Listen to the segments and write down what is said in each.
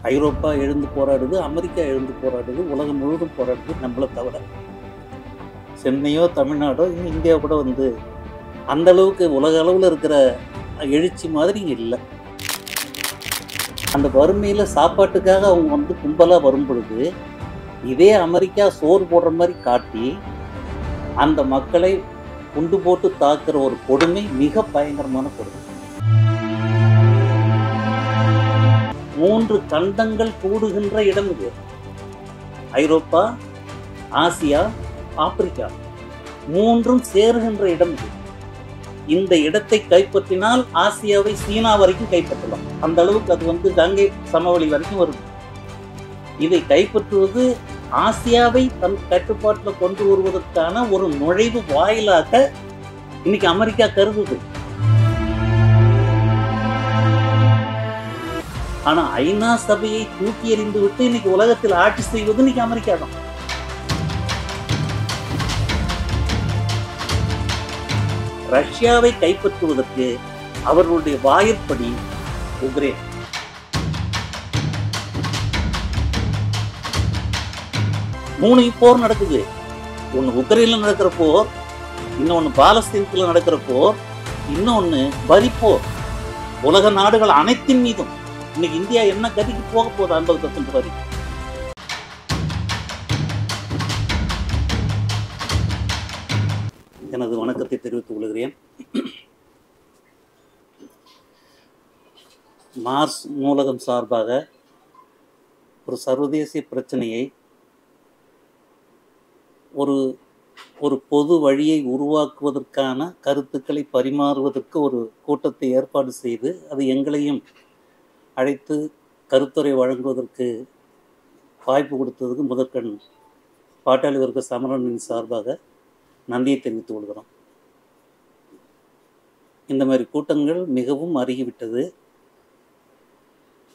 ஐரோப்பா எழுந்து போராடுது, அமெரிக்கா எழுந்து போராடுது, உலகம் முழுவதும் போராடுது. நம்மளை தவிர சென்னையோ தமிழ்நாடோ இன்னும் இந்தியா கூட வந்து அந்த அளவுக்கு உலக அளவில் இருக்கிற எழுச்சி மாதிரி இங்கே இல்லை. அந்த வறுமையில் சாப்பாட்டுக்காக அவங்க வந்து கும்பலாக வரும் பொழுது இதே அமெரிக்கா சோறு போடுற மாதிரி காட்டி அந்த மக்களை குண்டு போட்டு தாக்குற ஒரு கொடுமை மிக பயங்கரமான கொடுமை. 3 கண்டங்கள் கூடுகின்ற இடம் இது. ஐரோப்பா, ஆசியா, ஆப்பிரிக்கா 3ம் சேருகின்ற இடம் இது. இந்த இடத்தை கைப்பற்றினால் ஆசியாவை சீனா வரைக்கும் கைப்பற்றலாம். அந்த அளவுக்கு அது வந்து கங்கை சமவெளி வரைக்கும் வருது. இதை கைப்பற்றுவது ஆசியாவை தன் கட்டுப்பாட்டில் கொண்டு வருவதற்கான ஒரு நுழைவு வாயிலாக இன்னைக்கு அமெரிக்கா கருதுது. ஆனா ஐநா சபையை தூக்கி எறிந்து விட்டு இன்னைக்கு உலகத்தில் ஆட்சி செய்வது இன்னைக்கு அமெரிக்கா தான். ரஷ்யாவை கைப்பற்றுவதற்கு அவர்களுடைய வாயிற்படி உக்ரைன். மூணு போர் நடக்குது. ஒன்னு உக்ரைன்ல நடக்கிற போர், இன்னொன்னு பாலஸ்தீனத்துல நடக்கிற போர், இன்னொன்னு வரிப்போர். உலக நாடுகள் அனைத்தின் மீதும். இன்னைக்கு இந்தியா என்ன கதிக்கு போக போகுது? 50% வரி. எனது வணக்கத்தை தெரிவித்துக் கொள்கிறேன். மார்ஸ் நூலகம் சார்பாக ஒரு சர்வதேச பிரச்சனையை ஒரு பொது வழியை உருவாக்குவதற்கான கருத்துக்களை பரிமாறுவதற்கு ஒரு கூட்டத்தை ஏற்பாடு செய்து அது எங்களையும் அழைத்து கருத்துரை வழங்குவதற்கு வாய்ப்பு கொடுத்ததுக்கு முதற்கண் பாட்டாளி வர்க்க சமரனின் சார்பாக நன்றியை தெரிவித்துக் கொள்கிறோம். இந்த மாதிரி கூட்டங்கள் மிகவும் அருகிவிட்டது.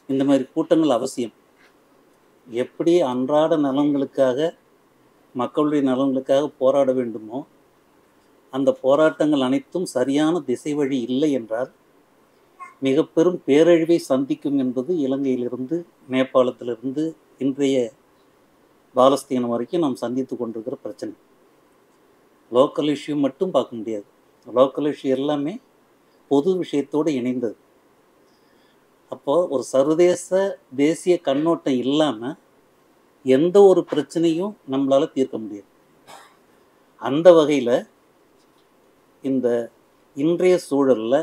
இந்த மாதிரி கூட்டங்கள் அவசியம். எப்படி அன்றாட நலன்களுக்காக, மக்களுடைய நலன்களுக்காக போராட வேண்டுமோ அந்த போராட்டங்கள் அனைத்தும் சரியான திசை வழி இல்லை என்றால் மிக பெரும் பேரழிவை சந்திக்கும் என்பது இலங்கையிலிருந்து, நேபாளத்திலிருந்து இன்றைய பாலஸ்தீனம் வரைக்கும் நாம் சந்தித்து கொண்டிருக்கிற பிரச்சனை. லோக்கல் இஷ்யூ மட்டும் பார்க்க முடியாது. லோக்கல் இஷ்யூ எல்லாமே பொது விஷயத்தோடு இணைந்தது. அப்போது ஒரு சர்வதேச தேசிய கண்ணோட்டம் இல்லாமல் எந்த ஒரு பிரச்சனையும் நம்மளால் தீர்க்க முடியாது. அந்த வகையில் இந்த இன்றைய சூழலில்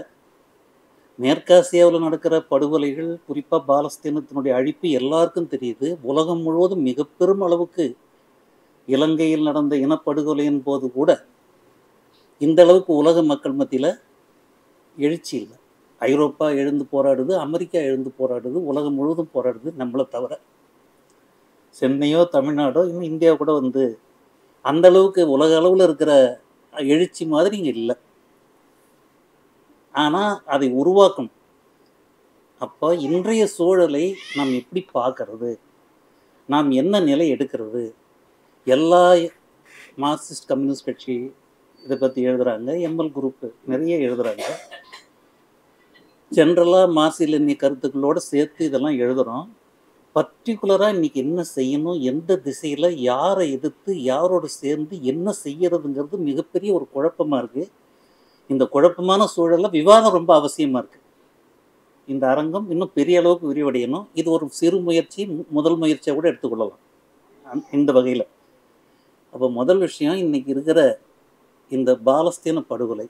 மேற்காசியாவில் நடக்கிற படுகொலைகள், குறிப்பாக பாலஸ்தீனத்தினுடைய அழிப்பு எல்லாருக்கும் தெரியுது. உலகம் முழுவதும் மிக பெரும் அளவுக்கு இலங்கையில் நடந்த இனப்படுகொலையின் போது கூட இந்த அளவுக்கு உலக மக்கள் மத்தியில் எழுச்சி இல்லை. ஐரோப்பா எழுந்து போராடுது, அமெரிக்கா எழுந்து போராடுது, உலகம் முழுவதும் போராடுது. நம்மளை தவிர சென்னையோ தமிழ்நாடோ இன்னும் இந்தியா கூட வந்து அந்த அளவுக்கு உலக அளவில் இருக்கிற எழுச்சி மாதிரி இங்கே இல்லை. ஆனால் அதை உருவாக்கணும். அப்போ இன்றைய சூழலை நாம் எப்படி பார்க்கறது, நாம் என்ன நிலை எடுக்கிறது? எல்லா மார்க்சிஸ்ட் கம்யூனிஸ்ட் கட்சி இதை பற்றி எழுதுகிறாங்க, எம்எல் குரூப்பு நிறைய எழுதுகிறாங்க. ஜென்ரலாக மார்க்சிய கருத்துக்களோடு சேர்த்து இதெல்லாம் எழுதுகிறோம். பர்டிகுலராக இன்றைக்கி என்ன செய்யணும், எந்த திசையில், யாரை எதிர்த்து, யாரோடு சேர்ந்து என்ன செய்யறதுங்கிறது மிகப்பெரிய ஒரு குழப்பமாக இருக்குது. இந்த குழப்பமான சூழலில் விவாதம் ரொம்ப அவசியமாக இருக்குது. இந்த அரங்கம் இன்னும் பெரிய அளவுக்கு விரிவடையணும். இது ஒரு சிறு முயற்சி, முதல் முயற்சியாக கூட எடுத்துக்கொள்ளலாம் இந்த வகையில். அப்போ முதல் விஷயம், இன்றைக்கி இருக்கிற இந்த பாலஸ்தீன படுகொலை,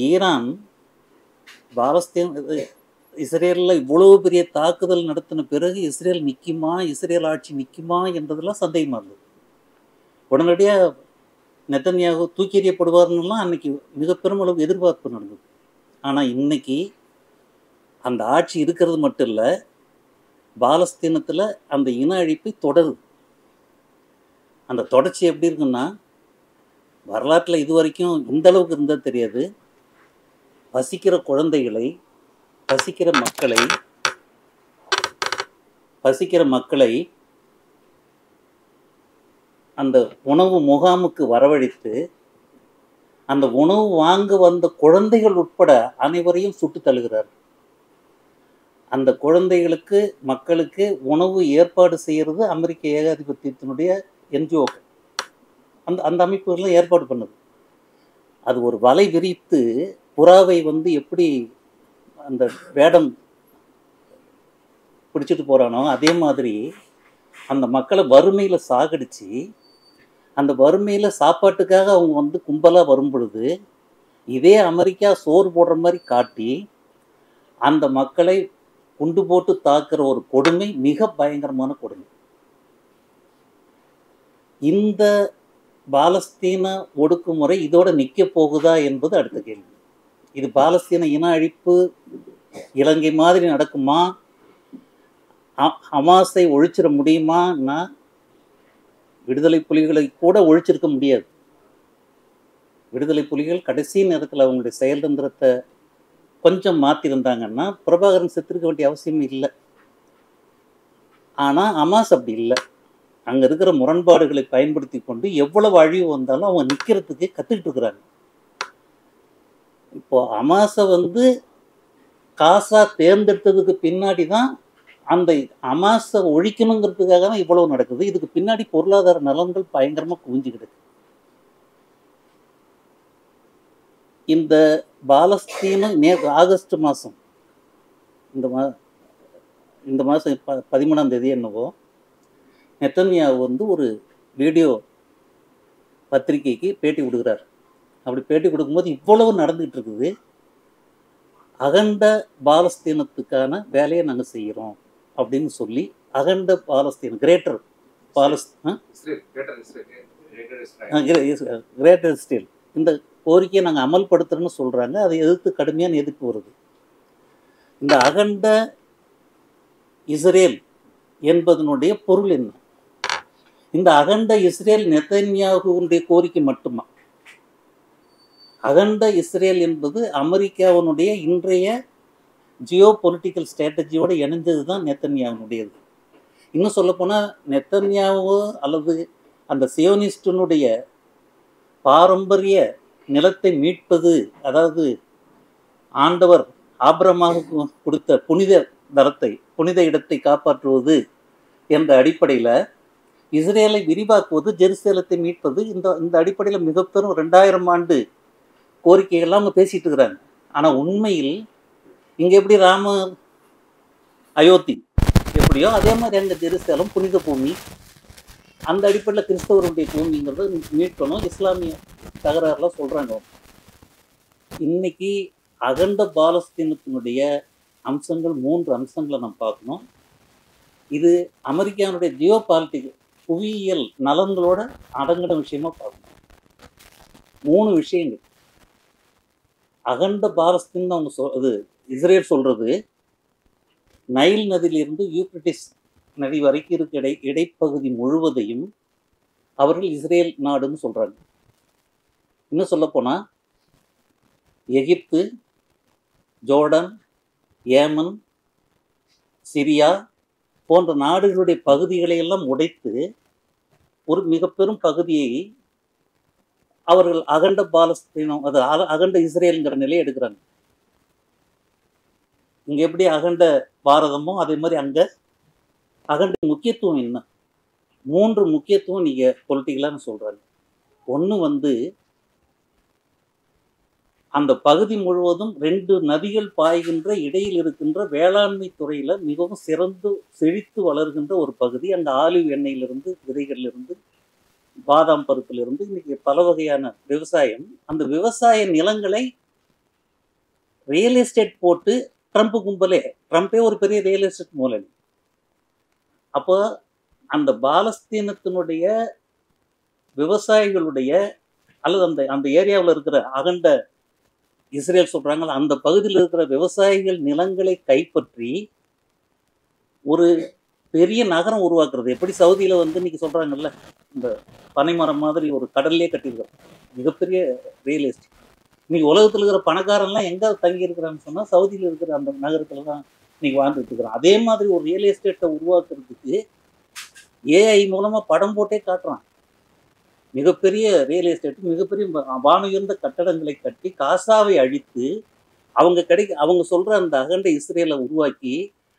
ஈரான் இஸ்ரேலில் இவ்வளோ பெரிய தாக்குதல் நடத்தின பிறகு இஸ்ரேல் நிற்குமா, இஸ்ரேல் ஆட்சி நிற்குமா என்றதெல்லாம் சந்தேகமாக இருந்தது. உடனடியாக நெத்தன்யாகு தூக்கி எறியப்படுவார்னுலாம் அன்றைக்கி மிக பெருமளவு எதிர்பார்ப்பு நடந்தது. ஆனால் இன்னைக்கு அந்த ஆட்சி இருக்கிறது மட்டும் இல்லை, பாலஸ்தீனத்தில் அந்த இன அழிப்பை தொடருது. அந்த தொடர்ச்சி எப்படி இருக்குன்னா, வரலாற்றில் இது வரைக்கும் இந்த அளவுக்கு இருந்தால் தெரியாது. பசிக்கிற குழந்தைகளை, பசிக்கிற மக்களை அந்த உணவு முகாமுக்கு வரவழைத்து அந்த உணவு வாங்க வந்த குழந்தைகள் உட்பட அனைவரையும் சுட்டு தள்ளுகிறார். அந்த குழந்தைகளுக்கு மக்களுக்கு உணவு ஏற்பாடு செய்கிறது அமெரிக்க ஏகாதிபத்தியத்தினுடைய என்ஜிஓக்கள். அந்த அந்த அமைப்புகள்லாம் ஏற்பாடு பண்ணுது. அது ஒரு வலை விரித்து புறாவை வந்து எப்படி அந்த வேடம் பிடிச்சிட்டு போகிறானோ அதே மாதிரி அந்த மக்களை வறுமையில் சாகடிச்சு அந்த வறுமையில் சாப்பாட்டுக்காக அவங்க வந்து கும்பலாக வரும் பொழுது இதே அமெரிக்கா சோறு போடுற மாதிரி காட்டி அந்த மக்களை குண்டு போட்டு தாக்குற ஒரு கொடுமை மிக பயங்கரமான கொடுமை. இந்த பாலஸ்தீன ஒடுக்குமுறை இதோட நிற்க போகுதா என்பது அடுத்த கேள்வி. இது பாலஸ்தீன இன அழிப்பு இலங்கை மாதிரி நடக்குமா? ஹமாஸை ஒழிச்சிட முடியுமான்னா விடுதலை புலிகளை கூட ஒழிச்சிருக்க முடியாது. விடுதலை புலிகள் கடைசி நேரத்தில் அவங்களுடைய செயல்தந்திரத்தை கொஞ்சம் மாற்றிருந்தாங்கன்னா பிரபாகரன் செத்துருக்க வேண்டிய அவசியம் இல்லை. ஆனால் ஹமாஸ் அப்படி இல்லை. அங்கே இருக்கிற முரண்பாடுகளை பயன்படுத்தி கொண்டு எவ்வளவு அழிவு வந்தாலும் அவங்க நிற்கிறதுக்கு கற்றுக்கிட்டு இருக்கிறாங்க. இப்போ ஹமாஸை வந்து காசா தேர்ந்தெடுத்ததுக்கு பின்னாடி தான் அந்த ஹமாஸை ஒழிக்கணுங்கிறதுக்காக தான் இவ்வளவு நடக்குது. இதுக்கு பின்னாடி பொருளாதார நலன்கள் பயங்கரமாக குவிஞ்சுக்கிட்டு. இந்த பாலஸ்தீனம் ஆகஸ்ட் மாதம் இந்த மாதம் 13ஆம் தேதி என்னவோ நெத்தன்யாஹு வந்து ஒரு வீடியோ பத்திரிகைக்கு பேட்டி கொடுக்குறார். அப்படி பேட்டி கொடுக்கும்போது இவ்வளவு நடந்துகிட்டு இருக்குது. அகண்ட பாலஸ்தீனத்துக்கான வேலையை நாங்கள் செய்கிறோம் அப்படின்னு சொல்லி அகண்ட பாலஸ்தீனம் கிரேட்டர் இஸ்ரேல் இந்த கோரிக்கையை நாங்கள் அமல்படுத்துறோன்னு சொல்கிறாங்க. அதை எதிர்த்து கடுமையான எதிர்ப்பு வருது. இந்த அகண்ட இஸ்ரேல் என்பதனுடைய பொருள் என்ன? இந்த அகண்ட இஸ்ரேல் நெத்தன்யாஹுவுடைய கோரிக்கை மட்டுமா? அகண்ட இஸ்ரேல் என்பது அமெரிக்காவினுடைய இன்றைய ஜியோ பொலிட்டிக்கல் ஸ்ட்ராட்டஜியோடு இணைஞ்சது தான் நெத்தன்யாஹுனுடையது. இன்னும் சொல்லப்போனால் நெத்தன்யாஹு அல்லது அந்த சியோனிஸ்டினுடைய பாரம்பரிய நிலத்தை மீட்பது, அதாவது ஆண்டவர் ஆபிரகாமுக்கு கொடுத்த புனித இடத்தை காப்பாற்றுவது என்ற அடிப்படையில் இஸ்ரேலை விரிவாக்குவது, ஜெருசலேத்தை மீட்பது, இந்த அடிப்படையில் மிக பெரும் 2000 ஆண்டு கோரிக்கைகள்லாம் அவங்க பேசிட்டு இருக்கிறாங்க. ஆனால் உண்மையில் இங்கே எப்படி அயோத்தி எப்படியோ அதே மாதிரி அங்கே ஜெருசலேம் புனித பூமி, அந்த அடிப்படையில் கிறிஸ்தவருடைய பூமிங்கிறத மீட்கணும். இஸ்லாமிய தகராறுலாம் சொல்கிறாங்க. இன்னைக்கு அகண்ட பாலஸ்தீனத்தினுடைய அம்சங்கள் 3 அம்சங்களை நம்ம பார்க்கணும். இது அமெரிக்காவுடைய ஜியோ பாலிட்டிக் புவியியல் நலன்களோட அடங்கின விஷயமா பார்க்கணும். 3 விஷயங்கள். அகண்ட பாலஸ்தீன் அவங்க இஸ்ரேல் சொல்றது நைல் நதியிலிருந்து யூப்ரட்டிஸ் நதி வரைக்கும் இருக்க இடைப்பகுதி முழுவதையும் அவர்கள் இஸ்ரேல் நாடுன்னு சொல்றாங்க. இன்னும் சொல்லப்போனால் எகிப்து, ஜோர்டன், ஏமன், சிரியா போன்ற நாடுகளுடைய பகுதிகளை எல்லாம் உடைத்து ஒரு மிக பெரும் பகுதியை அவர்கள் அகண்ட பாலஸ்தீனம், அது அகண்ட இஸ்ரேலுங்கிற நிலையை எடுக்கிறாங்க. இங்க எப்படி அகண்ட பாரதமோ அதே மாதிரி அங்க அகண்ட முக்கியத்துவம் என்ன? 3 முக்கியத்துவம் நீங்க பொலிட்டிக்கலான்னு சொல்றாங்க. ஒன்று அந்த பகுதி முழுவதும் 2 நதிகள் பாய்கின்ற இடையில் இருக்கின்ற வேளாண்மை துறையில மிகவும் சிறந்து செழித்து வளர்கின்ற ஒரு பகுதி. அந்த ஆலிவ் எண்ணெயிலிருந்து, விதைகளிலிருந்து, பாதாம் பருப்பிலிருந்து இன்னைக்கு பல வகையான விவசாயம். அந்த விவசாய நிலங்களை ரியல் எஸ்டேட் போட்டு ட்ரம்பே ஒரு பெரிய ரியல் எஸ்டேட் மூலம். அப்போ அந்த பாலஸ்தீனத்தினுடைய விவசாயிகளுடைய அல்லது அந்த ஏரியாவில் இருக்கிற அகண்ட இஸ்ரேல் சொல்றாங்க, அந்த பகுதியில் இருக்கிற விவசாயிகள் நிலங்களை கைப்பற்றி ஒரு பெரிய நகரம் உருவாக்குறது. எப்படி சவுதியில இன்னைக்கு சொல்றாங்கல்ல, இந்த பனைமரம் மாதிரி ஒரு கடல்லே கட்டியிருக்கிறோம், மிகப்பெரிய ரியல் எஸ்டேட். இன்னைக்கு உலகத்தில் இருக்கிற பணக்காரன்லாம் எங்க தங்கி இருக்கிறான்னு சொன்னா சவுதியில் இருக்கிற அந்த நகரத்துல தான் இன்னைக்கு வாழ்ந்துட்டு இருக்கிறோம். அதே மாதிரி ஒரு ரியல் எஸ்டேட்டை உருவாக்குறதுக்கு ஏஐ மூலமா படம் போட்டே காட்டுறான். மிகப்பெரிய ரியல் எஸ்டேட், மிகப்பெரிய வானுயர்ந்த கட்டடங்களை கட்டி காசாவை அழித்து அவங்க சொல்ற அந்த அகண்ட இஸ்ரேலை உருவாக்கி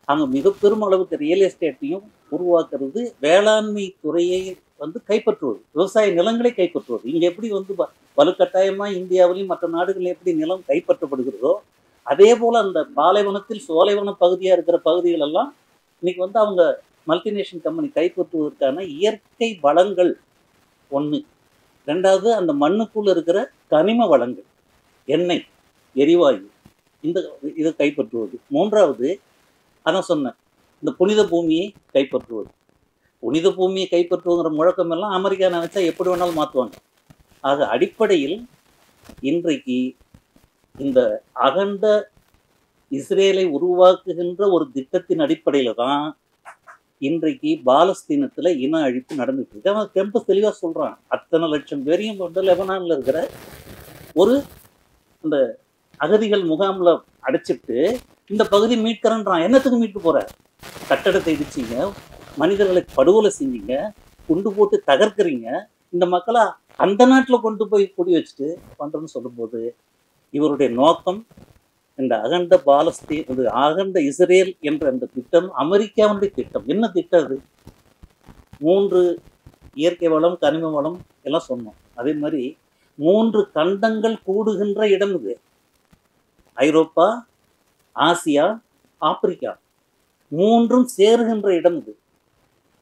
அங்கே மிக பெரும் அளவுக்கு ரியல் எஸ்டேட்டையும் உருவாக்குறது, வேளாண்மை துறையை வந்து கைப்பற்றுவது, விவசாய நிலங்களை கைப்பற்றுவது. இங்கே எப்படி வந்து வலுக்கட்டாயமாக இந்தியாவிலையும் மற்ற நாடுகளில் எப்படி நிலம் கைப்பற்றப்படுகிறதோ அதே போல் அந்த பாலைவனத்தில் சோலைவன பகுதியாக இருக்கிற பகுதிகள் எல்லாம் இன்னைக்கு வந்து அவங்க மல்டிநேஷனல் கம்பெனி கைப்பற்றுவதற்கான இயற்கை வளங்கள் ஒன்று. ரெண்டாவது அந்த மண்ணுக்குள்ள இருக்கிற கனிம வளங்கள், எண்ணெய், எரிவாயு, இதை கைப்பற்றுவது. மூன்றாவது அதான் சொன்னேன், இந்த புனித பூமியை கைப்பற்றுவது. புனித பூமியை கைப்பற்றுவங்கிற முழக்கம் எல்லாம் அமெரிக்கா நினைச்சா எப்படி வேணாலும் மாற்றுவாங்க. ஆக அடிப்படையில் இன்றைக்கு இந்த அகண்ட இஸ்ரேலை உருவாக்குகின்ற ஒரு திட்டத்தின் அடிப்படையில தான் இன்றைக்கு பாலஸ்தீனத்துல இன அழிப்பு நடந்துட்டு இருக்கு. அவன் கெம்பஸ் தெளிவா சொல்றான், அத்தனை லட்சம் பேரையும் கொண்டு லெபனான்ல இருக்கிற ஒரு அந்த அகதிகள் முகாம்ல அடைச்சிட்டு இந்த பகுதி மீட்கிறன்றான். என்னத்துக்கு மீட்டு போற? கட்டடத்தை இடிச்சிங்க, மனிதர்களை படுகொலை செஞ்சீங்க, குண்டு போட்டு தகர்க்கிறீங்க, இந்த மக்களை அந்த நாட்டில் கொண்டு போய் குடி வச்சுட்டு பண்றேன்னு சொல்லும்போது இவருடைய நோக்கம் இந்த அகண்ட பாலஸ்தீன், இந்த அகண்ட இஸ்ரேல் என்ற அந்த திட்டம் அமெரிக்காவுடைய திட்டம். என்ன திட்டம் அது? 3 இயற்கை வளம், கனிம வளம் எல்லாம் சொன்னோம். அதே மாதிரி 3 கண்டங்கள் கூடுகின்ற இடம் இது. ஐரோப்பா, ஆசியா, ஆப்பிரிக்கா, 3ம் சேருகின்ற இடம் இது.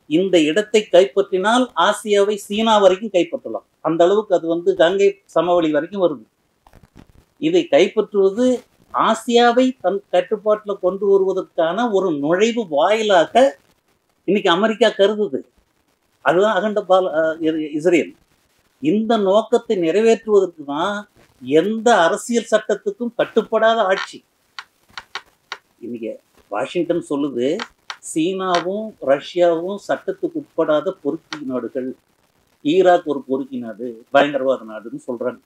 இந்த இடத்தை கைப்பற்றினால் ஆசியாவை சீனா வரைக்கும் கைப்பற்றலாம். அந்த அளவுக்கு அது வந்து கங்கை சமவெளி வரைக்கும் வருது. இதை கைப்பற்றுவது ஆசியாவை தன் கட்டுப்பாட்டில் கொண்டு வருவதற்கான ஒரு நுழைவு வாயிலாக இன்னைக்கு அமெரிக்கா கருதுது. அதுதான் அகண்ட இஸ்ரேல். இந்த நோக்கத்தை நிறைவேற்றுவதற்கு தான் எந்த அரசியல் சட்டத்துக்கும் கட்டுப்படாத ஆட்சி. இன்னைக்கு வாஷிங்டன் சொல்லுது, சீனாவும் ரஷ்யாவும் சட்டத்துக்கு உட்படாத பொறுக்கி நாடுகள், ஈராக் ஒரு பொறுக்கி நாடு, பயங்கரவாத நாடுன்னு சொல்றாங்க.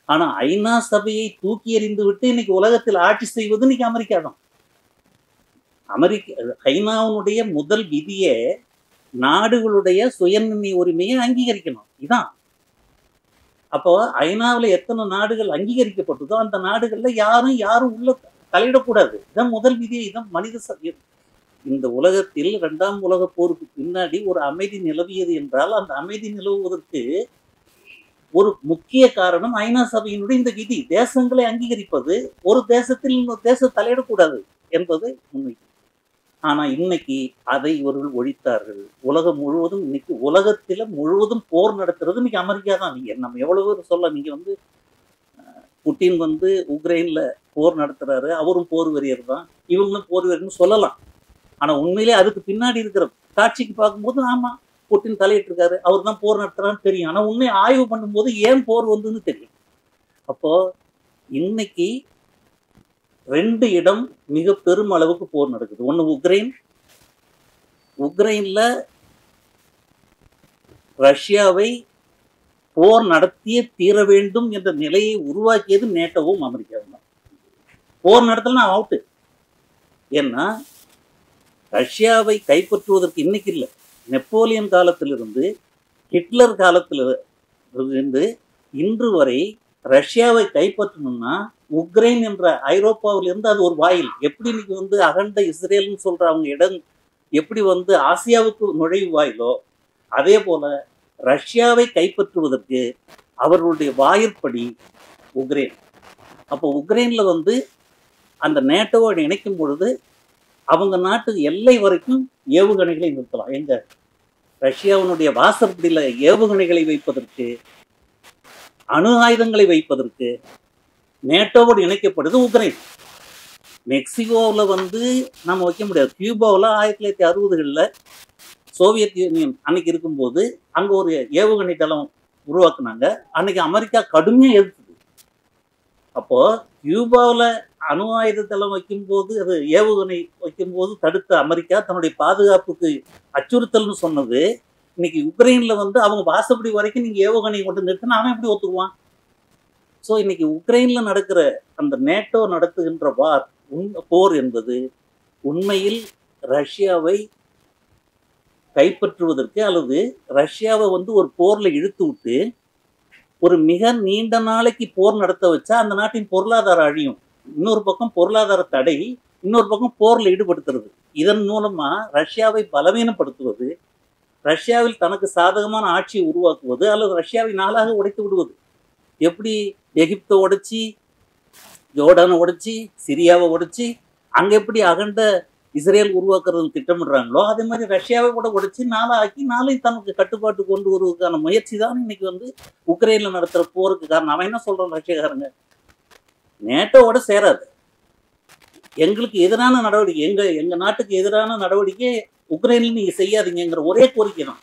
ஆனா ஐநா சபையை தூக்கி எறிந்து விட்டு இன்னைக்கு உலகத்தில் ஆட்சி செய்வது இன்னைக்கு அமெரிக்கா தான். ஐநாவுடைய முதல் விதியே நாடுகளுடைய சுயநிர்ணய உரிமையை அங்கீகரிக்கணும். இதான். அப்போ ஐநாவில் எத்தனை நாடுகள் அங்கீகரிக்கப்பட்டதோ அந்த நாடுகள்ல யாரும் உள்ள தலையிடக்கூடாது. இதான் முதல் விதி. இதான் மனித இந்த உலகத்தில் 2ஆம் உலக போருக்கு பின்னாடி ஒரு அமைதி நிலவியது என்றால் அந்த அமைதி நிலவுவதற்கு ஒரு முக்கிய காரணம் ஐநா சபையினுடைய இந்த விதி. தேசங்களை அங்கீகரிப்பது, ஒரு தேசத்தில் இன்னொரு தேசம் தலையிடக்கூடாது என்பது உண்மை. ஆனா இன்னைக்கு அதை இவர்கள் ஒழித்தார்கள். உலகம் முழுவதும் இன்னைக்கு உலகத்தில முழுவதும் போர் நடத்துறது இன்னைக்கு அமெரிக்கா தான். நீங்க நம்ம எவ்வளவு பேர் சொல்ல, நீங்க வந்து புட்டின் வந்து உக்ரைன்ல போர் நடத்துறாரு, அவரும் போர் வெறியர் தான், இவங்களும் போர் வெறியர்னு சொல்லலாம். ஆனா உண்மையிலே அதுக்கு பின்னாடி இருக்கிற காட்சிக்கு பார்க்கும்போது ஆமா புட்டின் தலையிட்டு இருக்காரு, அவர் தான் போர் நடத்துறான்னு தெரியும். ஆனா உண்மை ஆய்வு பண்ணும்போது ஏன் போர் வந்ததுன்னு தெரியும். அப்போ இன்னைக்கு 2 இடம் மிக பெரும் அளவுக்கு போர் நடக்குது. ஒண்ணு உக்ரைன்ல ரஷ்யாவை போர் நடத்தியே தீர வேண்டும் என்ற நிலையை உருவாக்கியது நேட்டோவும் அமெரிக்காவும் தான். போர் நடத்தலாம் அவுட்டு. ஏன்னா ரஷ்யாவை கைப்பற்றுவதற்கு இன்னைக்கு இல்லை, நெப்போலியன் காலத்திலிருந்து, ஹிட்லர் காலத்திலிருந்து இன்று வரை ரஷ்யாவை கைப்பற்றணும்னா உக்ரைன் என்ற ஐரோப்பாவிலிருந்து அது ஒரு வாயில். எப்படி இன்னைக்கு வந்து அகண்ட இஸ்ரேல்னு சொல்ற அவங்க இடம் எப்படி வந்து ஆசியாவுக்கு நுழைவு வாயிலோ அதே போல ரஷ்யாவை கைப்பற்றுவதற்கு அவர்களுடைய வாயிற்படி உக்ரைன். அப்போ உக்ரைன்ல வந்து அந்த நேட்டோவோடு இணைக்கும் பொழுது அவங்க நாட்டு எல்லை வரைக்கும் ஏவுகணைகளை நிறுத்தலாம். எங்க ரஷ்யாவினுடைய வாசற்படியில ஏவுகணைகளை வைப்பதற்கு, அணு ஆயுதங்களை வைப்பதற்கு நேட்டோவோடு இணைக்கப்படுது உக்ரைன். மெக்சிகோவில் வந்து நம்ம வைக்க முடியாது. கியூபாவில் 1960களில் சோவியத் யூனியன் அன்னைக்கு இருக்கும்போது அங்கே ஒரு ஏவுகணை தளம் உருவாக்குனாங்க. அன்னைக்கு அமெரிக்கா கடுமையாக எதிர்த்தது. அப்போ கியூபாவில் அணு ஆயுத தளம் வைக்கும்போது, அது ஏவுகணை வைக்கும்போது தடுத்த அமெரிக்கா தன்னுடைய பாதுகாப்புக்கு அச்சுறுத்தல்னு சொன்னது, இன்னைக்கு உக்ரைன்ல வந்து அவங்க வாசப்படி வரைக்கும் நீங்க ஏவுகணை கொண்டு நிறுத்தினா அவன் எப்படி ஒத்துக்குவான்? ஸோ இன்னைக்கு உக்ரைன்ல நடக்கிற அந்த நேட்டோ நடத்துகின்ற போர் என்பது உண்மையில் ரஷ்யாவை கைப்பற்றுவதற்கு அல்லது ரஷ்யாவை வந்து ஒரு போர்ல இழுத்து விட்டு ஒரு மிக நீண்ட நாளைக்கு போர் நடத்த வச்சா அந்த நாட்டின் பொருளாதாரம் அழியும். இன்னொரு பக்கம் பொருளாதார தடை, இன்னொரு பக்கம் போர்ல ஈடுபடுத்துறது. இதன் மூலமா ரஷ்யாவை பலவீனப்படுத்துவது, ரஷ்யாவில் தனக்கு சாதகமான ஆட்சியை உருவாக்குவது, அல்லது ரஷ்யாவை நாளாக உடைத்து விடுவது. எப்படி எகிப்தை உடைச்சி, ஜோர்டானை உடைச்சி, சிரியாவை உடைச்சி, அங்க எப்படி அகண்ட இஸ்ரேல் உருவாக்குறது திட்டமிடுறாங்களோ அதே மாதிரி ரஷ்யாவை கூட உடைச்சி நாளாக்கி நாளை தனக்கு கட்டுப்பாட்டு கொண்டு வருவதற்கான முயற்சி தான் இன்னைக்கு உக்ரைன்ல நடத்துற போருக்கு காரணம். அவன் என்ன சொல்றான் ரஷ்யக்காரங்க, நேட்டோவோட சேராது, எங்களுக்கு எதிரான நடவடிக்கை, எங்க நாட்டுக்கு எதிரான நடவடிக்கை உக்ரைன்ல நீங்க செய்யாதீங்கிற ஒரே கோரிக்கை தான்.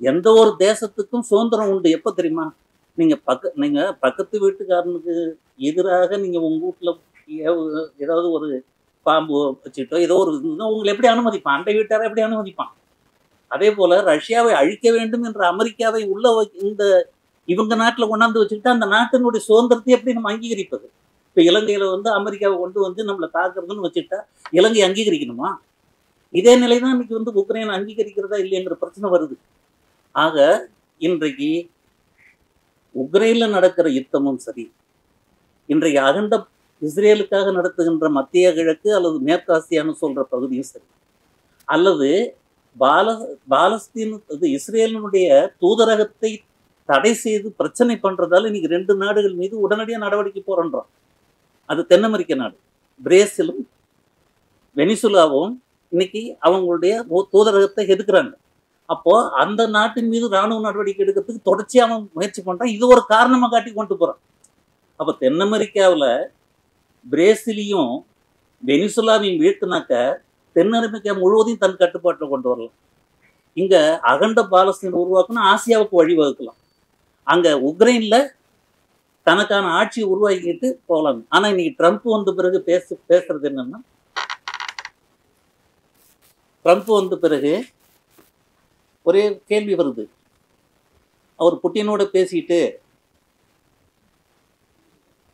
எந்த ஒரு தேசத்துக்கும் சுதந்திரம் உண்டு. எப்ப தெரியுமா, நீங்க பக்கத்து வீட்டுக்காரனுக்கு எதிராக நீங்க உங்க வீட்டுல ஏதாவது ஒரு பாம்பு வச்சுட்டோ ஏதோ ஒரு உங்களை எப்படி அனுமதிப்பான், அண்டை வீட்டாரை எப்படி அனுமதிப்பான்? அதே போல ரஷ்யாவை அழிக்க வேண்டும் என்ற அமெரிக்காவை உள்ள இந்த இவங்க நாட்டுல கொண்டாந்து வச்சுக்கிட்டு அந்த நாட்டினுடைய சுதந்திரத்தை எப்படி நம்ம அங்கீகரிப்பது? இப்ப இலங்கையில அமெரிக்காவை கொண்டு நம்மளை தாக்குறதுன்னு வச்சுக்கிட்டா இலங்கை அங்கீகரிக்கணுமா? இதே நிலைதான் இன்னைக்கு உக்ரைன் அங்கீகரிக்கிறதா இல்லைங்கிற பிரச்சனை வருது. ஆக இன்றைக்கு உக்ரைன்ல நடக்கிற யுத்தமும் சரி, இன்றைக்கு அகண்ட இஸ்ரேலுக்காக நடத்துகின்ற மத்திய கிழக்கு அல்லது மேற்காசியான்னு சொல்ற பகுதியும் சரி, அல்லது பாலஸ்தீன் இஸ்ரேலினுடைய தூதரகத்தை தடை செய்து பிரச்சனை பண்றதால இன்னைக்கு 2 நாடுகள் மீது உடனடியாக நடவடிக்கை போறோம். அது தென் அமெரிக்க நாடு பிரேசிலும் வெனிசுலாவும் இன்னைக்கு அவங்களுடைய தூதரகத்தை எதுக்குறாங்க. அப்போ அந்த நாட்டின் மீது இராணுவ நடவடிக்கை எடுக்கிறதுக்கு தொடர்ச்சியாக அவன் முயற்சி பண்றான். இது ஒரு காரணமா காட்டி கொண்டு போறான். அப்ப தென் அமெரிக்காவில் பிரேசிலையும் வெனிசுலாவையும் வீழ்த்தினாக்க தென் அமெரிக்கா முழுவதையும் தன் கட்டுப்பாட்டில் கொண்டு வரலாம். இங்க அகண்ட பாலஸ்தீன் உருவாக்குனா ஆசியாவுக்கு வழிவகுக்கலாம். அங்க உக்ரைன்ல தனக்கான ஆட்சியை உருவாக்கிட்டு போகலாம். ஆனா இன்னைக்கு ட்ரம்ப் வந்த பிறகு பேசுறது என்னன்னா, ட்ரம்ப் வந்த பிறகு ஒரே கேள்வி வருது. அவர் புட்டினோட பேசிட்டு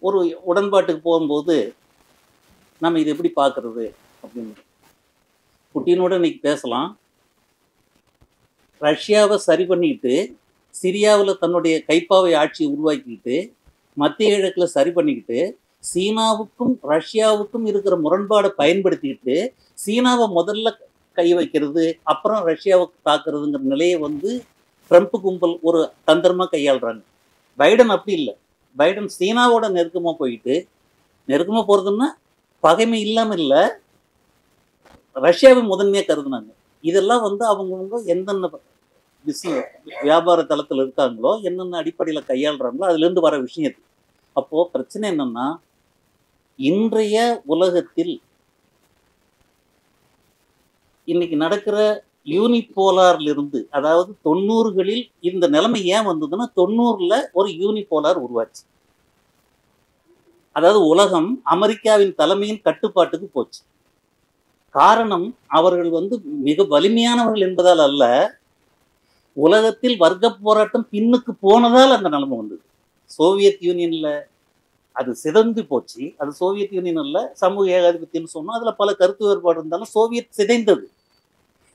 ஒரு உடன்பாட்டுக்கு போகும்போது நம்ம இது எப்படி பார்க்கறது அப்படின்னு புட்டினோட இன்னைக்கு பேசலாம். ரஷ்யாவை சரி பண்ணிக்கிட்டு சிரியாவில் தன்னுடைய கைப்பாவை ஆட்சியை உருவாக்கிக்கிட்டு மத்திய கிழக்கில் சரி பண்ணிக்கிட்டு சீனாவுக்கும் ரஷ்யாவுக்கும் இருக்கிற முரண்பாடை பயன்படுத்திக்கிட்டு சீனாவை முதல்ல கை வைக்கிறது, அப்புறம் ரஷ்யாவுக்கு தாக்குறதுங்கிற நிலையை ட்ரம்ப் கும்பல் ஒரு தந்திரமா கையாளுறாங்க. பைடன் அப்படி இல்லை. பைடன் சீனாவோட நெருக்கமாக போயிட்டு, நெருக்கமாக போகிறதுன்னா பகைமை இல்லாமல் இல்லை, ரஷ்யாவை முதன்மையாக கருதுனாங்க. இதெல்லாம் அவங்கவுங்க எந்தெந்த வியாபார தளத்தில் இருக்காங்களோ, என்னென்ன அடிப்படையில் கையாளுறாங்களோ அதுலேருந்து வர விஷயம். அப்போது பிரச்சனை என்னன்னா, இன்றைய உலகத்தில் இன்னைக்கு நடக்கிற யூனிபோலார்ல இருந்து, அதாவது 90களில் இந்த நிலைமை ஏன் வந்ததுன்னா 90ல ஒரு யூனிபோலார் உருவாச்சு. அதாவது உலகம் அமெரிக்காவின் தலைமையின் கட்டுப்பாட்டுக்கு போச்சு. காரணம் அவர்கள் மிக வலிமையானவர்கள் என்பதால் அல்ல, உலகத்தில் வர்க்க போராட்டம் பின்னுக்கு போனதால் அந்த நிலைமை வந்தது. சோவியத் யூனியன்ல அது சிதைந்து போச்சு. அது சோவியத் யூனியன் அல்ல, சமூக ஏகாதிபத்தியம்னு சொன்னோம். அதுல பல கருத்து வேறுபாடு இருந்தாலும் சோவியத் சிதைந்தது.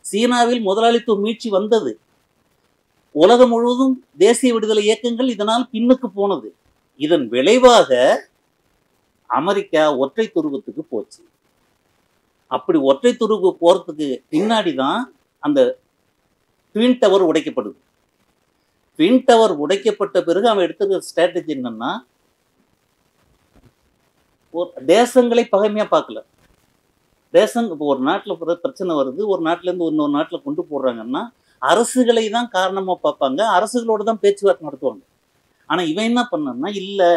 சீனாவில் முதலாளித்துவ மீட்சி வந்தது. உலகம் முழுவதும் தேசிய விடுதலை இயக்கங்கள் இதனால் பின்னுக்கு போனது. இதன் விளைவாக அமெரிக்கா ஒற்றை துருவத்துக்கு போச்சு. அப்படி ஒற்றை துருவு போறதுக்கு பின்னாடி தான் அந்த ட்வின் டவர் உடைக்கப்படுது. ட்வின் டவர் உடைக்கப்பட்ட பிறகு அவன் எடுத்துக்கிற ஸ்ட்ராட்டஜி என்னன்னா, தேசங்களை பகைமையா பார்க்கல. தேசம் இப்போ ஒரு நாட்டில் பிரச்சனை வருது, ஒரு நாட்டிலேருந்து இன்னொரு நாட்டில் கொண்டு போடுறாங்கன்னா அரசுகளை தான் காரணமாக பார்ப்பாங்க, அரசுகளோடு தான் பேச்சுவார்த்தை நடத்துவாங்க. ஆனால் இவன் என்ன பண்ணான்னா, இல்லை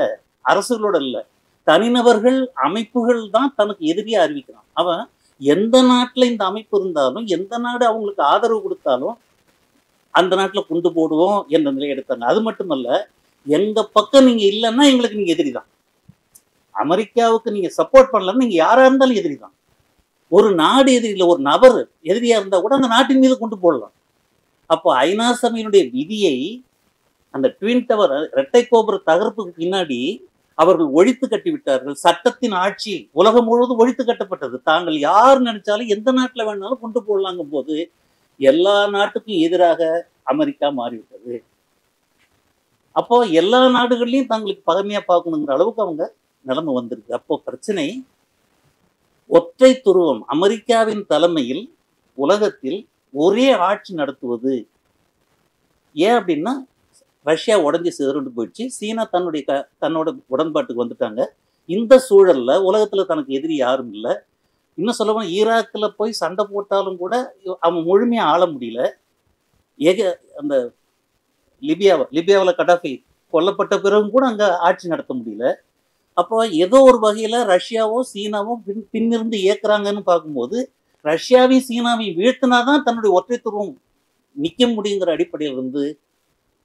அரசுகளோட இல்லை, தனிநபர்கள் அமைப்புகள் தான் தனக்கு எதிரியாக அறிவிக்கிறான். அவன் எந்த நாட்டில் இந்த அமைப்பு இருந்தாலும், எந்த நாடு அவங்களுக்கு ஆதரவு கொடுத்தாலும் அந்த நாட்டில் கொண்டு போடுவோம் என்ற நிலையை எடுத்தாங்க. அது மட்டுமல்ல, எங்கள் பக்கம் நீங்கள் இல்லைன்னா எங்களுக்கு நீங்கள் எதிரி தான். அமெரிக்காவுக்கு நீங்கள் சப்போர்ட் பண்ணலன்னா நீங்கள் யாராக இருந்தாலும் எதிரி தான். ஒரு நாடு எதிரி இல்லை, ஒரு நபர் எதிரியா இருந்தா கூட அந்த நாட்டின் மீது கொண்டு போடலாம். அப்போ ஐநா சபையினுடைய விதியை அந்த ட்வின் டவர் இரட்டை கோபுர தகர்ப்புக்கு பின்னாடி அவர்கள் ஒழித்து கட்டி விட்டார்கள். சட்டத்தின் ஆட்சி உலகம் முழுவதும் ஒழித்து கட்டப்பட்டது. தாங்கள் யார் நினைச்சாலும் எந்த நாட்டில் வேணாலும் கொண்டு போடலாங்கும் போது எல்லா நாட்டுக்கும் எதிராக அமெரிக்கா மாறிவிட்டது. அப்போ எல்லா நாடுகள்லையும் தங்களுக்கு பகைமையா பார்க்கணுங்கிற அளவுக்கு அவங்க நிலைமை வந்திருக்கு. அப்போ பிரச்சனை ஒற்றை துருவம் அமெரிக்காவின் தலைமையில் உலகத்தில் ஒரே ஆட்சி நடத்துவது. ஏன் அப்படின்னா ரஷ்யா உடஞ்சி சிதறண்டு போயிடுச்சு, சீனா தன்னோட உடன்பாட்டுக்கு வந்துட்டாங்க. இந்த சூழல்ல உலகத்துல தனக்கு எதிரி யாரும் இல்லை. இன்னும் சொல்ல போனா ஈராக்கில் போய் சண்டை போட்டாலும் கூட அவன் முழுமையா ஆள முடியல. அந்த லிபியாவில் கடாஃபி கொல்லப்பட்ட பிறகும் கூட அங்க ஆட்சி நடத்த முடியல. அப்போ ஏதோ ஒரு வகையில ரஷ்யாவோ சீனாவோ பின்னிருந்து இயக்குறாங்கன்னு பார்க்கும்போது ரஷ்யாவையும் சீனாவையும் வீழ்த்தினாதான் தன்னுடைய ஒற்றை துருவம் நிற்க முடியுங்கிற அடிப்படையில் இருந்து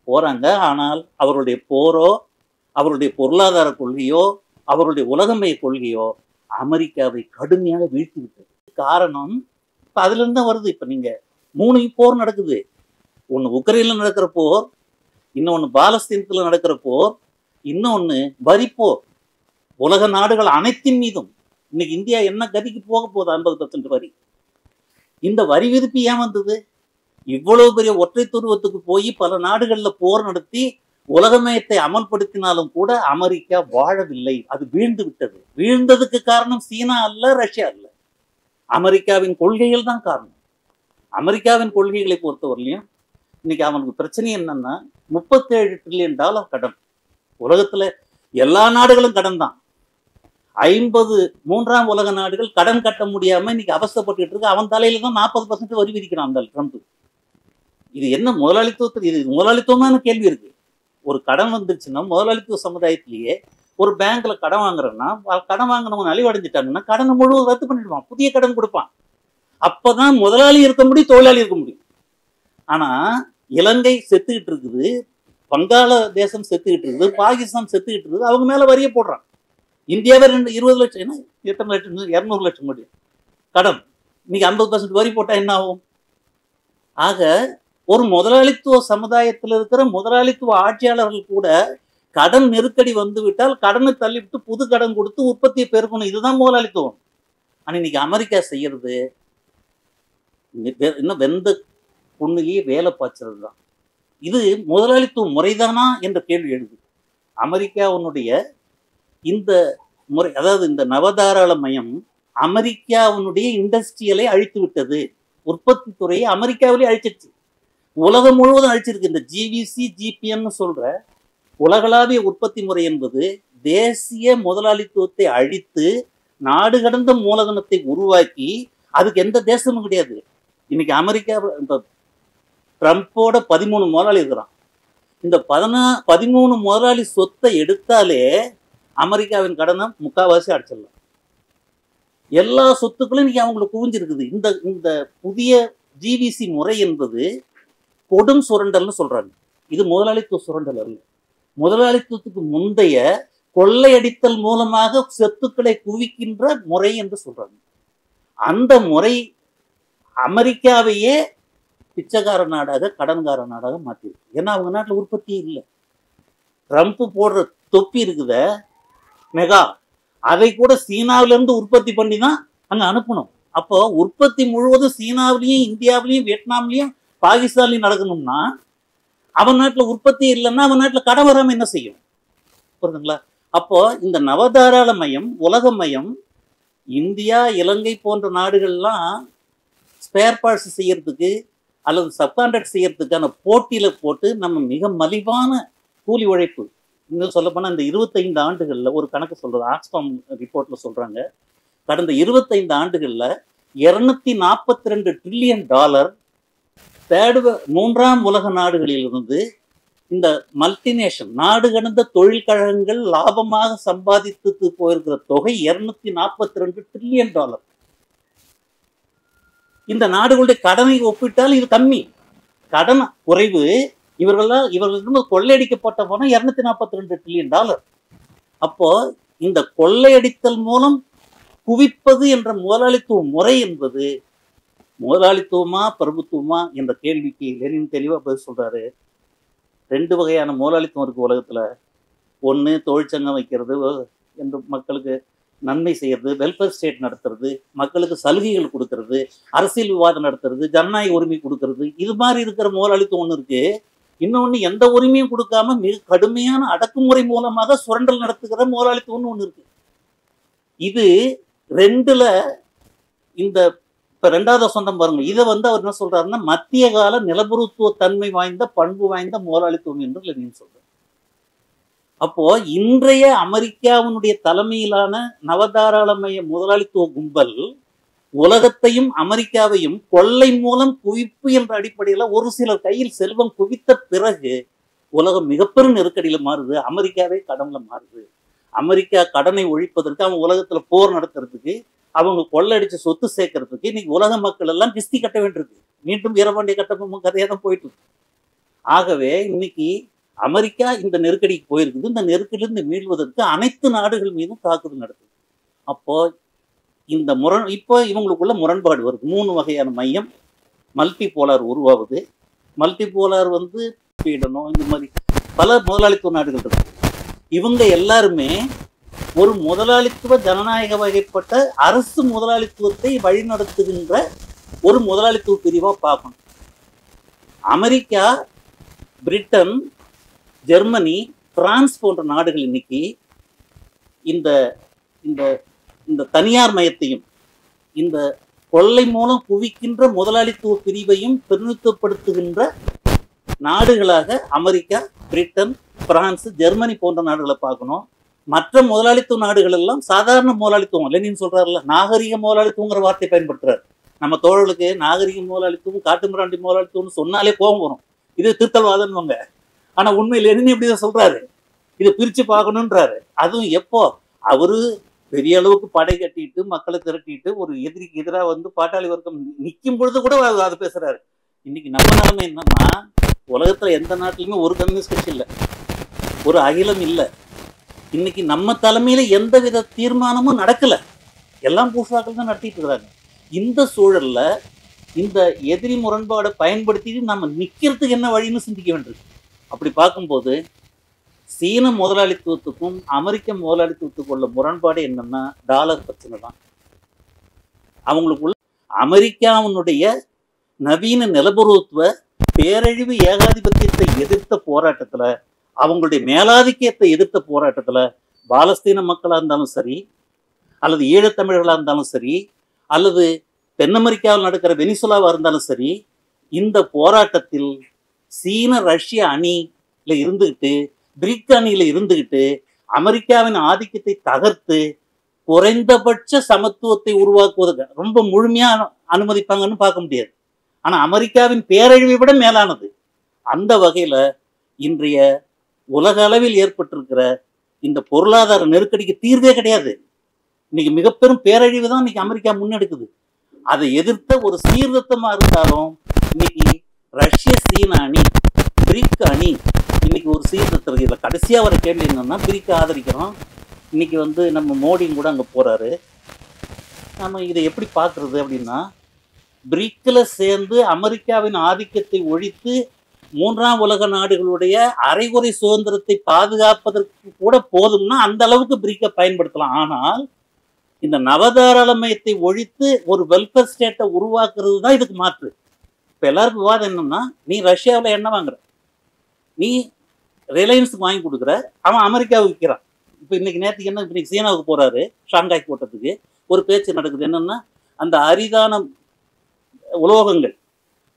போறாங்க. ஆனால் அவருடைய போரோ அவருடைய பொருளாதார கொள்கையோ அவருடைய உலகமய கொள்கையோ அமெரிக்காவை கடுமையாக வீழ்த்தி விட்டது. காரணம் இப்ப அதுல இருந்து தான் வருது. இப்ப நீங்க 3 போர் நடக்குது. ஒண்ணு உக்ரைன்ல நடக்கிற போர், இன்னொன்னு பாலஸ்தீனத்துல நடக்கிற போர், இன்னொன்னு வரி போர். உலக நாடுகள் அனைத்தின் மீதும் இன்னைக்கு இந்தியா என்ன கதிக்கு போக போகுது? 50% வரி. இந்த வரி விதிப்பு ஏன் வந்தது? இவ்வளவு பெரிய ஒற்றை துருவத்துக்கு போய் பல நாடுகள்ல போர் நடத்தி உலகமயத்தை அமல்படுத்தினாலும் கூட அமெரிக்கா வாழவில்லை, அது வீழ்ந்து விட்டது. வீழ்ந்ததுக்கு காரணம் சீனா அல்ல, ரஷ்யா அல்ல, அமெரிக்காவின் கொள்கைகள் தான் காரணம். அமெரிக்காவின் கொள்கைகளை பொறுத்தவரையிலையும் இன்னைக்கு அவனுக்கு பிரச்சனை என்னன்னா 37 ட்ரில்லியன் டாலர் கடன். உலகத்துல எல்லா நாடுகளும் கடன் தான். 50 மூன்றாம் உலக நாடுகள் கடன் கட்ட முடியாம இன்னைக்கு அவஸ்தைப்பட்டு இருக்கு. அவன் தலையில தான் 40% வரி விதிக்கிறான் அந்த ட்ரம்ப். இது என்ன முதலாளித்துவத்தில்? இது முதலாளித்துவமான கேள்வி இருக்கு. ஒரு கடன் வந்துருச்சுன்னா முதலாளித்துவ சமுதாயத்திலேயே ஒரு பேங்க்ல கடன் வாங்குறேன்னா கடன் வாங்கினவங்க நலிவடைஞ்சிட்டாங்கன்னா கடனை முழுவதும் ரத்து பண்ணிடுவான், புதிய கடன் கொடுப்பான். அப்பதான் முதலாளி இருக்க முடியும், தொழிலாளி இருக்க முடியும். ஆனா இலங்கை செத்துக்கிட்டு இருக்குது, வங்காள தேசம் செத்துக்கிட்டு இருக்குது, பாகிஸ்தான் செத்துக்கிட்டு இருக்குது, அவங்க மேல வரியை போடுறான். இந்தியாவே 20 லட்சம், என்ன எத்தனை லட்சம்? 200 லட்சம் கோடி கடன். இன்னைக்கு 50% வரி போட்டா என்ன ஆகும்? ஆக ஒரு முதலாளித்துவ சமுதாயத்தில் இருக்கிற முதலாளித்துவ ஆட்சியாளர்கள் கூட கடன் நெருக்கடி வந்து விட்டால் கடனை தள்ளிவிட்டு புது கடன் கொடுத்து உற்பத்தியை பெருக்கணும். இதுதான் முதலாளித்துவம். ஆனா இன்னைக்கு அமெரிக்கா செய்யறது இன்னும் வெந்த பொண்ணுலேயே வேலை பாய்ச்சது தான். இது முதலாளித்துவ முறைதானா என்ற கேள்வி எழுது. அமெரிக்காவுடைய இந்த முறை, அதாவது இந்த நவதாராளமயம் அமெரிக்காவுடைய இண்டஸ்ட்ரியலை அழித்து விட்டது. உற்பத்தி துறையை அமெரிக்காவிலே அழிச்சிருச்சு, உலகம் முழுவதும் அழிச்சிருக்கு. இந்த ஜிவிசி ஜிபிஎம் சொல்ற உலகளாவிய உற்பத்தி முறை என்பது தேசிய முதலாளித்துவத்தை அழித்து நாடு கடந்த மூலதனத்தை உருவாக்கி, அதுக்கு எந்த தேசமும் கிடையாது. இன்னைக்கு அமெரிக்கா இந்த ட்ரம்போட 13 முதலாளி இருக்கிறான். இந்த 13 முதலாளி சொத்தை எடுத்தாலே அமெரிக்காவின் கடனை முக்காவாசி அடைச்சிடலாம். எல்லா சொத்துக்களும் இன்னைக்கு அவங்களுக்கு குவிஞ்சிருக்குது. இந்த புதிய ஜிவிசி முறை என்பது கொடும் சுரண்டல்னு சொல்றாங்க. இது முதலாளித்துவ சுரண்டல் அல்ல. முதலாளித்துவத்துக்கு முந்தைய கொள்ளையடித்தல் மூலமாக சொத்துக்களை குவிக்கின்ற முறை என்று சொல்றாங்க. அந்த முறை அமெரிக்காவையே பிச்சைக்கார நாடாக கடன்கார நாடாக மாற்றிருக்கு. ஏன்னா அவங்க நாட்டில் உற்பத்தி இல்லை. ட்ரம்ப் போடுற தொப்பி இருக்குத மெகா, அதை கூட சீனாவிலிருந்து உற்பத்தி பண்ணி தான் அங்க அனுப்பணும். அப்போ உற்பத்தி முழுவதும் சீனாவிலையும் இந்தியாவிலையும் வியட்நாம்லையும் பாகிஸ்தான்லையும் நடக்கணும்னா அவன் நாட்டில் உற்பத்தி இல்லைன்னா அவன் நாட்டில் கடன் வராம என்ன செய்யும்? புரியுதுங்களா? அப்போ இந்த நவதாராளமயம் உலகமயம் இந்தியா இலங்கை போன்ற நாடுகள்லாம் ஸ்பேர் பார்ட்ஸ் செய்யறதுக்கு அல்லது சப்கான்ட்ராக்ட் செய்யறதுக்கான போட்டியில போட்டு நம்ம மிக மலிவான கூலி உழைப்பு, இன்னும் சொல்லப்போனால் இந்த 25 ஆண்டுகளில் ஒரு கணக்கு சொல்றது, ஆக்ஸ்ஃபார்ம் ரிப்போர்ட்ல சொல்றாங்க, கடந்த 25 ஆண்டுகளில் 242 ட்ரில்லியன் டாலர் மூன்றாம் உலக நாடுகளிலிருந்து இந்த மல்டிநேஷன் நாடு கடந்த தொழில் கழகங்கள் லாபமாக சம்பாதித்து போயிருக்கிற தொகை 242 ட்ரில்லியன் டாலர். இந்த நாடுகளுடைய கடனை ஒப்பிட்டால் இது கம்மி, கடன் குறைவு. இவர்களிடம் கொள்ளையடிக்கப்பட்ட போன 242 ட்ரில்லியன் டாலர். அப்போ இந்த கொள்ளையடித்தல் மூலம் குவிப்பது என்ற முதலாளித்துவ முறை என்பது முதலாளித்துவமா பிரபுத்துவமா என்ற கேள்விக்கு லெனின் தெளிவா பதில் சொல்றாரு. 2 வகையான முதலாளித்துவம் இருக்கு உலகத்துல. ஒன்று தொழிற்சங்கம் வைக்கிறது, என்று மக்களுக்கு நன்மை செய்யறது, வெல்ஃபேர் ஸ்டேட் நடத்துறது, மக்களுக்கு சலுகைகள் கொடுக்கறது, அரசியல் விவாதம் நடத்துறது, ஜனநாயக உரிமை கொடுக்கறது. இது மாதிரி இருக்கிற முதலாளித்துவம் ஒன்று இருக்கு. இன்னொன்னு எந்த உரிமையும் கொடுக்காம மிக கடுமையான அடக்குமுறை மூலமாக சுரண்டல் நடத்துகிற முதலாளித்துவம்னு ஒன்று இருக்கு. இது ரெண்டுல இந்த இப்ப ரெண்டாவது சொந்தம் பாருங்க, இதை வந்து அவர் என்ன சொல்றாருன்னா மத்திய கால நிலபுரத்துவ தன்மை வாய்ந்த பண்பு வாய்ந்த முதலாளித்துவம் என்று லெனின் சொல்றார். அப்போ இன்றைய அமெரிக்காவினுடைய தலைமையிலான நவதாராளமய முதலாளித்துவ கும்பல் உலகத்தையும் அமெரிக்காவையும் கொள்ளை மூலம் குவிப்பு என்ற அடிப்படையில ஒரு சிலர் கையில் செல்வம் குவித்த பிறகு உலகம் மிகப்பெரும் நெருக்கடியில மாறுது. அமெரிக்காவே கடன்ல மாறுது. அமெரிக்கா கடனை ஒழிப்பதற்கு, அவன் உலகத்துல போர் நடத்துறதுக்கு, அவங்க கொள்ளடிச்சு சொத்து சேர்க்கறதுக்கு இன்னைக்கு உலக மக்கள் எல்லாம் கிஸ்தி கட்ட வேண்டியிருக்கு. மீண்டும் வீரபாண்டிய கட்டபொம்மன் கதையா தான் போயிட்டு இருக்கு. ஆகவே இன்னைக்கு அமெரிக்கா இந்த நெருக்கடிக்கு போயிருக்குது. இந்த நெருக்கடியிலிருந்து மீள்வதற்கு அனைத்து நாடுகள் மீதும் தாக்குதல் நடக்குது. அப்போ இந்த இப்போ இவங்களுக்குள்ள முரண்பாடு வருது. 3 வகையான மையம் மல்டி போலார் உருவாகுது. மல்டி போலார் வந்து ஸ்வீடனோ இந்த மாதிரி பல முதலாளித்துவ நாடுகள் இருக்கு. இவங்க எல்லாருமே ஒரு முதலாளித்துவ ஜனநாயக வகைப்பட்ட அரசு முதலாளித்துவத்தை வழிநடத்துகின்ற ஒரு முதலாளித்துவ பிரிவா பார்க்கணும். அமெரிக்கா, பிரிட்டன், ஜெர்மனி, பிரான்ஸ் போன்ற நாடுகள் இன்னைக்கு இந்த இந்த இந்த தனியார் மயத்தையும் இந்த கொள்ளை மூலம் குவிக்கின்ற முதலாளித்துவ பிரிவையும் பிரதிநிதித்துவப்படுத்துகின்ற நாடுகளாக அமெரிக்கா, பிரிட்டன், பிரான்ஸ், ஜெர்மனி போன்ற நாடுகளை பார்க்கணும். மற்ற முதலாளித்துவ நாடுகள் எல்லாம் சாதாரண முதலாளித்துவம், லெனின் சொல்றாருல நாகரிக முதலாளித்துவங்கிற வார்த்தை பயன்படுத்துறாரு. நம்ம தோழர்களுக்கு நாகரிக முதலாளித்துவம் காட்டுமிராண்டி முதலாளித்துவம்னு சொன்னாலே கோபம் வரும். இது திருத்தல்வாதம்வாங்க. ஆனா உண்மை லெனின் எப்படிதான் சொல்றாரு, இதை பிரிச்சு பார்க்கணுன்றாரு. அதுவும் எப்போ அவரு பெரிய அளவுக்கு படை கட்டிட்டு மக்களை திரட்டிட்டு ஒரு எதிரிக்கு எதிராக வந்து பாட்டாளி வர்க்கம் நிற்கும் பொழுது கூட அதை பேசுறாரு. இன்னைக்கு நம்ம நிலைமை என்னன்னா, உலகத்துல எந்த நாட்டிலுமே ஒரு கம்யூனிஸ்ட் கட்சி இல்லை, ஒரு அகிலம் இல்லை. இன்னைக்கு நம்ம தலைமையில எந்த வித தீர்மானமும் நடக்கல, எல்லாம் பூசாக்கள் தான் நடத்திட்டு இருக்கிறாங்க. இந்த சூழல்ல இந்த எதிரி முரண்பாடை பயன்படுத்திட்டு நம்ம நிக்கிறதுக்கு என்ன வழின்னு சிந்திக்க வேண்டியிருக்கு. அப்படி பார்க்கும்போது சீன முதலாளித்துவத்துக்கும் அமெரிக்க முதலாளித்துவத்துக்கும் உள்ள முரண்பாடு என்னன்னா டாலர் பிரச்சனை தான். அவங்களுக்குள்ள அமெரிக்காவினுடைய நவீன நிலபுரத்துவ பேரழிவு ஏகாதிபத்தியத்தை எதிர்த்த போராட்டத்துல, அவங்களுடைய மேலாதிக்கத்தை எதிர்த்த போராட்டத்துல பாலஸ்தீன மக்களா இருந்தாலும் சரி, அல்லது ஈழத்தமிழர்களா இருந்தாலும் சரி, அல்லது தென் அமெரிக்காவில் நடக்கிற வெனிசுலாவா இருந்தாலும் சரி, இந்த போராட்டத்தில் சீன ரஷ்ய அணியில இருந்துகிட்டு, பிரிக் அணியில இருந்துகிட்டு அமெரிக்காவின் ஆதிக்கத்தை தகர்த்து குறைந்தபட்ச சமத்துவத்தை உருவாக்குவதற்கு ரொம்ப முழுமையா அனுமதிப்பாங்கன்னு பார்க்க முடியாது. ஆனா அமெரிக்காவின் பேரழிவை விட மேலானது. அந்த வகையில இன்றைய உலக அளவில் ஏற்பட்டிருக்கிற இந்த பொருளாதார நெருக்கடிக்கு தீர்வே கிடையாது. இன்னைக்கு மிகப்பெரும் பேரழிவு தான் இன்னைக்கு அமெரிக்கா முன்னெடுக்குது. அதை எதிர்த்த ஒரு சீர்திருத்தமா இருந்தாலும் இன்னைக்கு ரஷ்ய சீன அணி, பிரிக் அணி இன்னைக்கு ஒரு சீர்திருத்தம். இதுல கடைசியா வர கேள்வி என்னன்னா, பிரிக்க ஆதரிக்கிறோம். இன்னைக்கு வந்து நம்ம மோடியும் கூட அங்க போறாரு. நம்ம இதை எப்படி பார்க்கறது அப்படின்னா, பிரிக்ல சேர்ந்து அமெரிக்காவின் ஆதிக்கத்தை ஒழித்து 3ஆம் உலக நாடுகளுடைய அரைகுறை சுதந்திரத்தை பாதுகாப்பதற்கு கூட போதும்னா அந்த அளவுக்கு பிரிக்க பயன்படுத்தலாம். ஆனால் இந்த நவதாராளமயத்தை ஒழித்து ஒரு வெல்ஃபேர் ஸ்டேட்டை உருவாக்குறது தான் இதுக்கு மாற்று. இப்போ எல்லாருக்கும் விவாதம் என்னன்னா, நீ ரஷ்யாவில் எண்ணெய் வாங்குற, நீ ரிலையன்ஸுக்கு வாங்கி கொடுக்குற, அவன் அமெரிக்காவுக்கு விற்கிறான். இப்போ இன்னைக்கு நேரத்துக்கு என்ன, இன்னைக்கு சீனாவுக்கு போறாரு ஷாங்காய் கூட்டத்துக்கு. ஒரு பேச்சு நடக்குது என்னன்னா, அந்த அரிதான உலோகங்கள்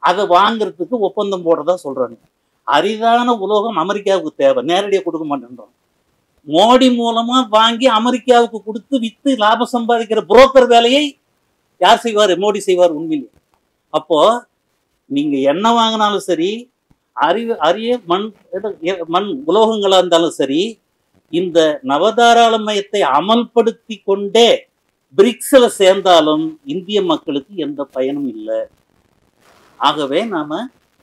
அதை வாங்குறதுக்கு ஒப்பந்தம் போடுறதா சொல்றாங்க. அரிதான உலோகம் அமெரிக்காவுக்கு தேவை, நேரடியாக கொடுக்க மாட்டேன்றோம். மோடி மூலமா வாங்கி அமெரிக்காவுக்கு கொடுத்து வித்து லாபம் சம்பாதிக்கிற புரோக்கர் வேலையை யார் செய்வார்? மோடி செய்வார் உண்மையிலே. அப்போ நீங்க என்ன வாங்கினாலும் சரி, அரிய மண் உலோகங்களா இருந்தாலும் சரி, இந்த நவதாராளமயத்தை அமல்படுத்தி கொண்டே பிரிக்ஸ்ல சேர்ந்தாலும் இந்திய மக்களுக்கு எந்த பயனும் இல்லை. ஆகவே நாம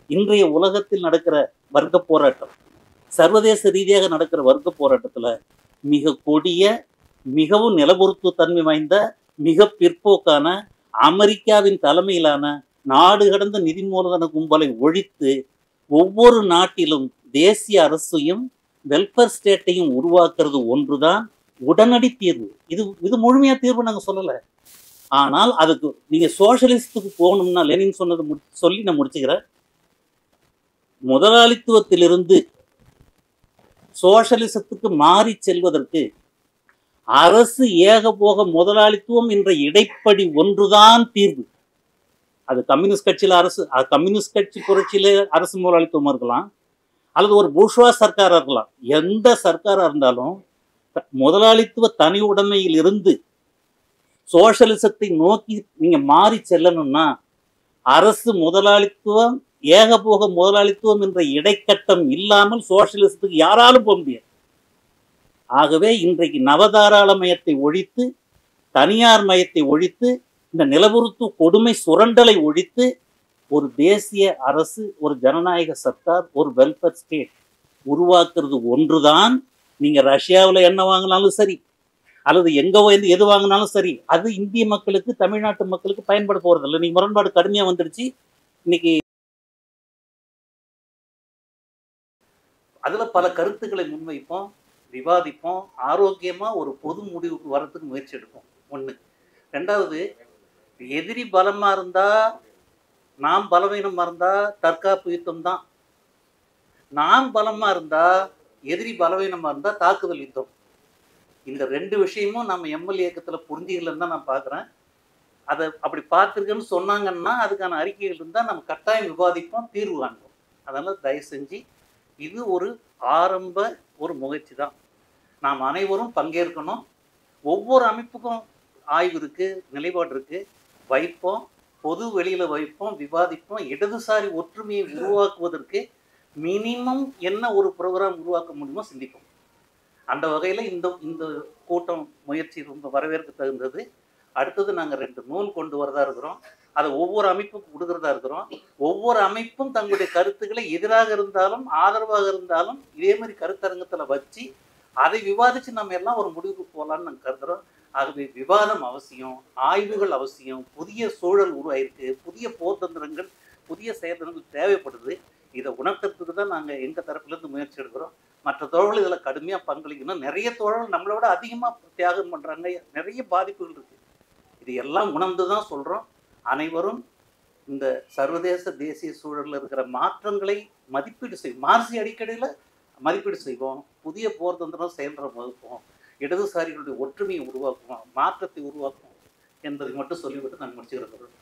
இன்றைய உலகத்தில் நடக்கிற வர்க்க போராட்டம், சர்வதேச ரீதியாக நடக்கிற வர்க்க போராட்டத்துல மிக கொடிய, மிகவும் நிலபொருத்துவ தன்மை வாய்ந்த, மிக பிற்போக்கான அமெரிக்காவின் தலைமையிலான நாடு கடந்த நிதி மூலதன கும்பலை ஒழித்து ஒவ்வொரு நாட்டிலும் தேசிய அரசையும் வெல்ஃபேர் ஸ்டேட்டையும் உருவாக்குறது ஒன்றுதான் உடனடி தீர்வு. இது முழுமையா தீர்வு நாங்க சொல்லலை. ஆனால் அதுக்கு நீங்க சோசியலிசத்துக்கு போகணும்னா, லெனின் சொன்னது சொல்லி நான் முடிச்சுக்கிறேன். முதலாளித்துவத்திலிருந்து சோசியலிசத்துக்கு மாறி செல்வதற்கு அரசு ஏகபோக முதலாளித்துவம் என்ற இடைப்படி ஒன்றுதான் தீர்வு. அது கம்யூனிஸ்ட் கட்சியில அரசு, கம்யூனிஸ்ட் கட்சி புரட்சியில அரசு முதலாளித்துவம் இருக்கலாம், அல்லது ஒரு பூர்ஷ்வா சர்க்காரா இருக்கலாம். எந்த சர்க்காரா இருந்தாலும் முதலாளித்துவ தனி உடைமையில் இருந்து சோசியலிசத்தை நோக்கி நீங்க மாறி செல்லணும்னா அரசு முதலாளித்துவம், ஏகபோக முதலாளித்துவம் என்ற இடைக்கட்டம் இல்லாமல் சோசியலிசத்துக்கு யாராலும் போக முடியாது. ஆகவே இன்றைக்கு நவதாராளமயத்தை ஒழித்து, தனியார் மயத்தை ஒழித்து, இந்த நிலவுறுத்து கொடுமை சுரண்டலை ஒழித்து ஒரு தேசிய அரசு, ஒரு ஜனநாயக சர்க்கார், ஒரு வெல்ஃபேர் ஸ்டேட் உருவாக்குறது ஒன்றுதான். நீங்க ரஷ்யாவில் என்ன வாங்கினாலும் சரி, அல்லது எங்க எது வாங்கினாலும் சரி, அது இந்திய மக்களுக்கு, தமிழ்நாட்டு மக்களுக்கு பயன்பட போறது இல்லை. நீங்க முரண்பாடு கடுமையா வந்துடுச்சு. இன்னைக்கு அதுல பல கருத்துக்களை முன்வைப்போம், விவாதிப்போம், ஆரோக்கியமா ஒரு பொது முடிவுக்கு வர்றதுக்கு முயற்சி எடுப்போம். ஒண்ணு. ரெண்டாவது, எதிரி பலமா இருந்தா, நாம் பலவீனமா இருந்தா தற்காப்பு யுத்தம் தான். நாம் பலமா இருந்தா, எதிரி பலவீனமா இருந்தா தாக்குதல் யுத்தம். இந்த ரெண்டு விஷயமும் நம்ம எம்எல் இயக்கத்துல புரிஞ்சுக்கலன்னு தான் நான் பார்க்குறேன். அதை அப்படி பார்த்துருக்கேன்னு சொன்னாங்கன்னா அதுக்கான அறிக்கைகள் இருந்தால் நம்ம கட்டாயம் விவாதிப்போம், தீர்வு காண்போம். அதனால் தயவு செஞ்சு இது ஒரு ஆரம்ப ஒரு முயற்சி தான். நாம் அனைவரும் பங்கேற்கணும். ஒவ்வொரு அமைப்புக்கும் ஆய்வு இருக்குது, நிலைப்பாடு இருக்குது. வைப்போம், பொது வெளியில் வைப்போம், விவாதிப்போம். இடதுசாரி ஒற்றுமையை உருவாக்குவதற்கு மினிமம் என்ன ஒரு ப்ரோக்ராம் உருவாக்க முடியுமோ சிந்திப்போம். அந்த வகையில் இந்த கூட்டம் முயற்சி ரொம்ப வரவேற்க தகுந்தது. அடுத்தது நாங்கள் 2 நூல் கொண்டு வரதா இருக்கிறோம். அதை ஒவ்வொரு அமைப்புக்கும் கொடுக்கறதா இருக்கிறோம். ஒவ்வொரு அமைப்பும் தங்களுடைய கருத்துக்களை எதிராக இருந்தாலும் ஆதரவாக இருந்தாலும் இதே மாதிரி கருத்தரங்கத்தில் வச்சு அதை விவாதித்து நம்ம எல்லாம் ஒரு முடிவுக்கு போகலான்னு நாங்கள் கருதுகிறோம். ஆகவே விவாதம் அவசியம், ஆய்வுகள் அவசியம். புதிய சூழல் உருவாயிருக்கு, புதிய போர்த்தந்திரங்கள், புதிய செயல்திறன்கள் தேவைப்படுது. இதை உணர்த்துறதுக்கு தான் நாங்கள் எங்கள் தரப்புலேருந்து முயற்சி எடுக்கிறோம். மற்ற தோழர்கள் இதில் கடுமையாக பங்களிக்கணும். நிறைய தோழர்கள் நம்மளை விட அதிகமாக தியாகம் பண்ணுறாங்க, நிறைய பாதிப்புகள் இருக்குது. இது எல்லாம் உணர்ந்து தான் சொல்கிறோம். அனைவரும் இந்த சர்வதேச தேசிய சூழலில் இருக்கிற மாற்றங்களை மதிப்பீடு செய்வோம், மார்க்சிய அடிப்படையில் மதிப்பீடு செய்வோம், புதிய போர் தந்திரம் செயல்ற வகுப்போம், இடதுசாரிகளுடைய ஒற்றுமையை உருவாக்குவோம், மாற்றத்தை உருவாக்குவோம் என்பதை மட்டும் சொல்லிவிட்டு நான் முடிச்சுக்கிறேன்.